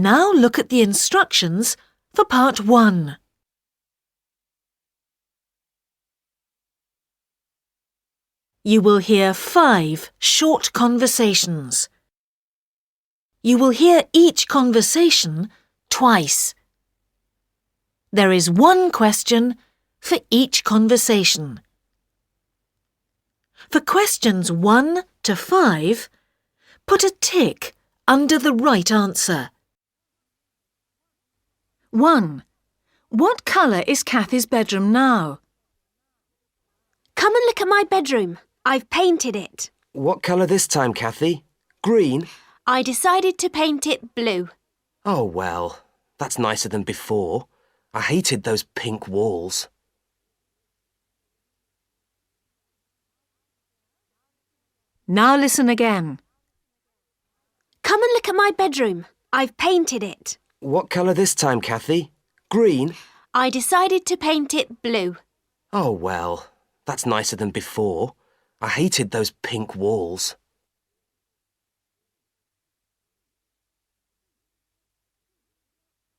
Now look at the instructions for Part 1. You will hear 5 short conversations. You will hear each conversation twice. There is one question for each conversation. For questions 1 to 5, put a tick under the right answer. 1. What colour is Kathy's bedroom now? Come and look at my bedroom. I've painted it. What colour this time, Kathy? Green? I decided to paint it blue. Oh, well, that's nicer than before. I hated those pink walls. Now listen again. Come and look at my bedroom. I've painted it. What colour this time, Kathy? Green? I decided to paint it blue. Oh, well, that's nicer than before. I hated those pink walls.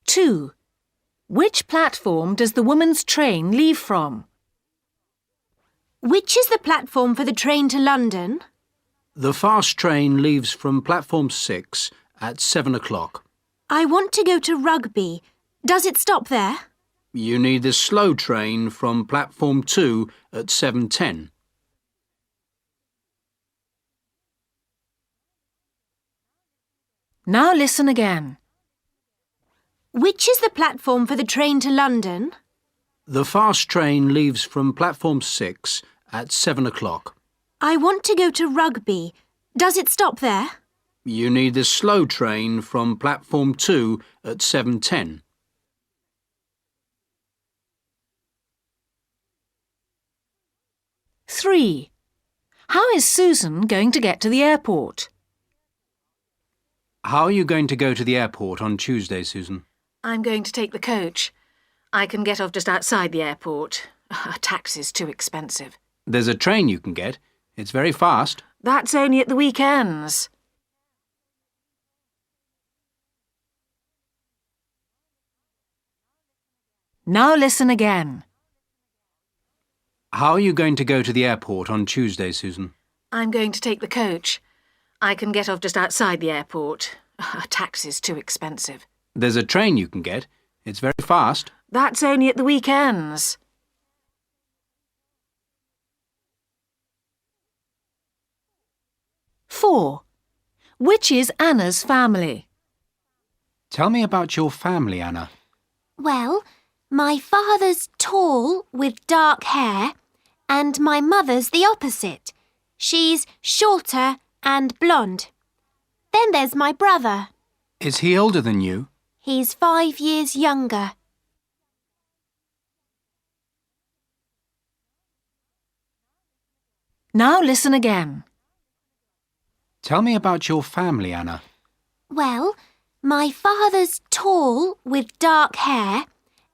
Two. Which platform does the woman's train leave from? Which is the platform for the train to London? The fast train leaves from platform 6 at 7 o'clock. I want to go to Rugby. Does it stop there? You need the slow train from platform 2 at 7:10. Now listen again. Which is the platform for the train to London? The fast train leaves from platform 6 at 7 o'clock. I want to go to Rugby. Does it stop there? You need the slow train from platform 2 at 7:10. Three. How is Susan going to get to the airport? How are you going to go to the airport on Tuesday, Susan? I'm going to take the coach. I can get off just outside the airport. A taxi's too expensive. There's a train you can get. It's very fast. That's only at the weekends. Now listen again. How are you going to go to the airport on Tuesday, Susan? I'm going to take the coach. I can get off just outside the airport. A taxi's too expensive. There's a train you can get. It's very fast. That's only at the weekends. Four. Which is Anna's family? Tell me about your family, Anna. Well, my father's tall with dark hair and my mother's the opposite. She's shorter and blonde. Then there's my brother. Is he older than you? He's 5 years younger. Now listen again. Tell me about your family, Anna. Well, my father's tall with dark hair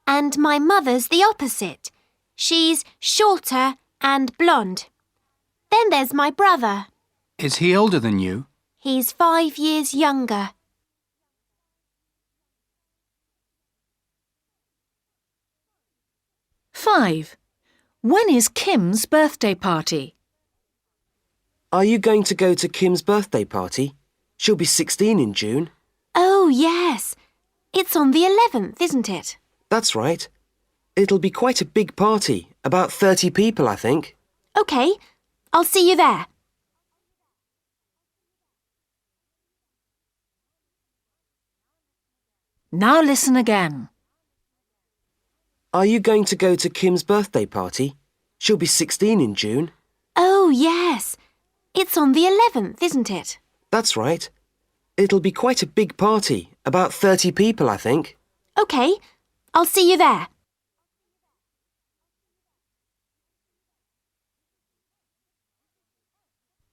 and my mother's the opposite. She's shorter and blonde. Then there's my brother. Is he older than you? He's 5 years younger. Five. When is Kim's birthday party? Are you going to go to Kim's birthday party? She'll be 16 in June. Oh, yes. It's on the 11th, isn't it? That's right. It'll be quite a big party, about 30 people, I think. OK, I'll see you there. Now listen again. Are you going to go to Kim's birthday party? She'll be 16 in June. Oh, yes. It's on the 11th, isn't it? That's right. It'll be quite a big party, about 30 people, I think. OK, I'll see you there.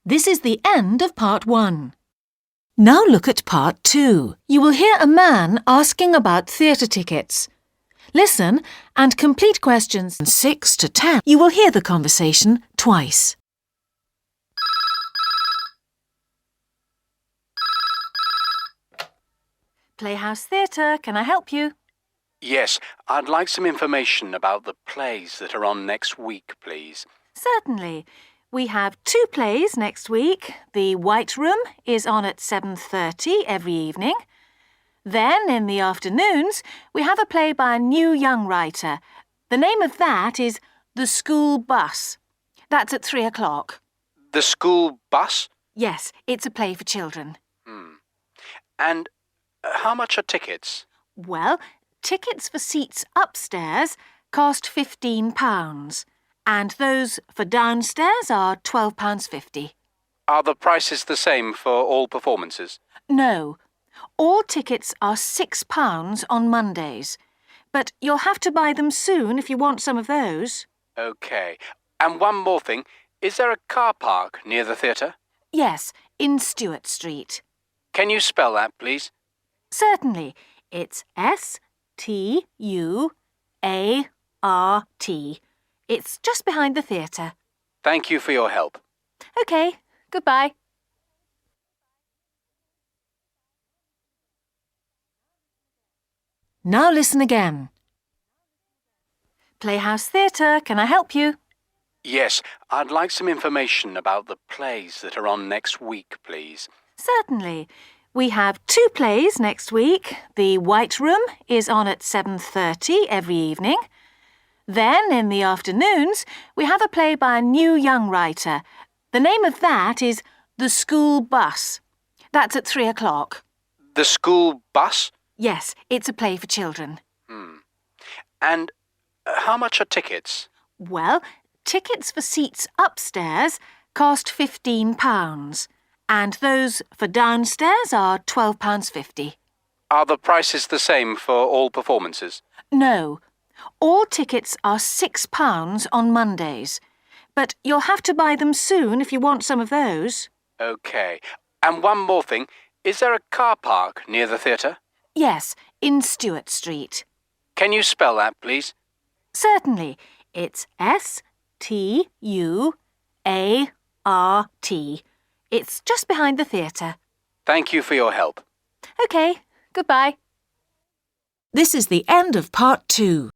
This is the end of part 1. Now look at part 2. You will hear a man asking about theatre tickets. Listen and complete questions 6 to 10. You will hear the conversation twice. Playhouse Theatre, can I help you? Yes, I'd like some information about the plays that are on next week, please. Certainly. We have 2 plays next week. The White Room is on at 7:30 every evening. Then, in the afternoons, we have a play by a new young writer. The name of that is The School Bus. That's at 3 o'clock. The school bus? Yes, it's a play for children. And how much are tickets? Well, tickets for seats upstairs cost £15, and those for downstairs are £12.50. Are the prices the same for all performances? No, all tickets are £6 on Mondays, but you'll have to buy them soon if you want some of those. OK. And one more thing. Is there a car park near the theatre? Yes, in Stewart Street. Can you spell that, please? Certainly. It's S-T-U-A-R-T. It's just behind the theatre. Thank you for your help. OK, goodbye. Now listen again. Playhouse Theatre, can I help you? Yes, I'd like some information about the plays that are on next week, please. Certainly. We have 2 plays next week. The White Room is on at 7:30 every evening. Then, in the afternoons, we have a play by a new young writer. The name of that is The School Bus. That's at 3 o'clock. The school bus? Yes, it's a play for children. And how much are tickets? Well, tickets for seats upstairs cost £15, and those for downstairs are £12.50. Are the prices the same for all performances? No, all tickets are £6 on Mondays, but you'll have to buy them soon if you want some of those. OK. And one more thing. Is there a car park near the theatre? Yes, in Stewart Street. Can you spell that, please? Certainly. It's S-T-U-A-R-T. It's just behind the theatre. Thank you for your help. OK, goodbye. This is the end of part 2.